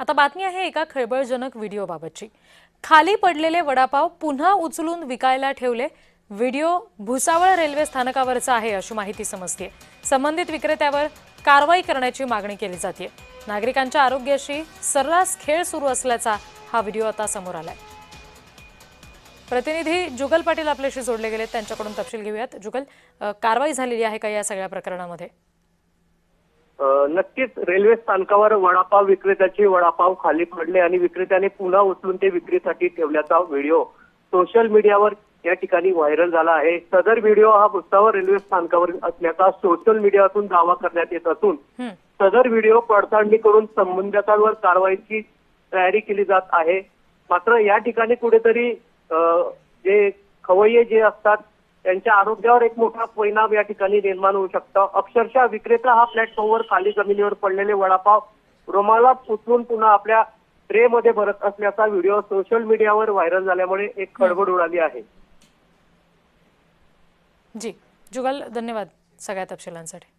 आता बातमी आहे एका खळबळजनक व्हिडिओबाबतची। खाली पडलेले वडापाव पुन्हा उचलून विकायला ठेवले। व्हिडिओ भुसावळ रेल्वे स्थानकावरचा आहे अशी माहिती समजते। संबंधित विक्रेत्यावर कारवाई करण्याची मागणी केली जाते। नागरिकांच्या आरोग्याशी सर्रास खेळ सुरू असल्याचा हा व्हिडिओ आता समोर आलाय। प्रतिनिधी जुगल पाटील आपल्याशी जोडले गेले, त्यांच्याकडून तपशील घेऊयात। जुगल, कारवाई झालेली आहे का या सगळ्या प्रकरणामध्ये? नक्कीच रेल्वे स्थानकावर वडापाव विक्रेत्याचे वडापाव खाली पडले आणि विक्रेत्याने पुन्हा उचलून ते विक्रीसाठी ठेवल्याचा व्हिडिओ सोशल मीडियावर या ठिकाणी व्हायरल झाला आहे। सदर व्हिडिओ हा भुसावळ रेल्वे स्थानकावर असल्याचा सोशल मीडियातून दावा करण्यात येत असून सदर व्हिडिओ पडताळणी करून संबंधितांवर कारवाईची तयारी केली जात आहे। मात्र या ठिकाणी कुठेतरी जे खवय्ये जे असतात त्यांच्या आरोग्यावर एक मोठा परिणाम या ठिकाणी निर्माण होऊ शकतो। अक्षरशः विक्रेता हा प्लॅटफॉर्मवर खाली जमिनीवर पडलेले वडापाव रुमालात उचलून पुन्हा आपल्या ट्रेमध्ये भरत असल्याचा व्हिडिओ सोशल मीडियावर व्हायरल झाल्यामुळे एक खळबळ उडाली आहे। जी जुगल, धन्यवाद सगळ्या तपशिलांसाठी।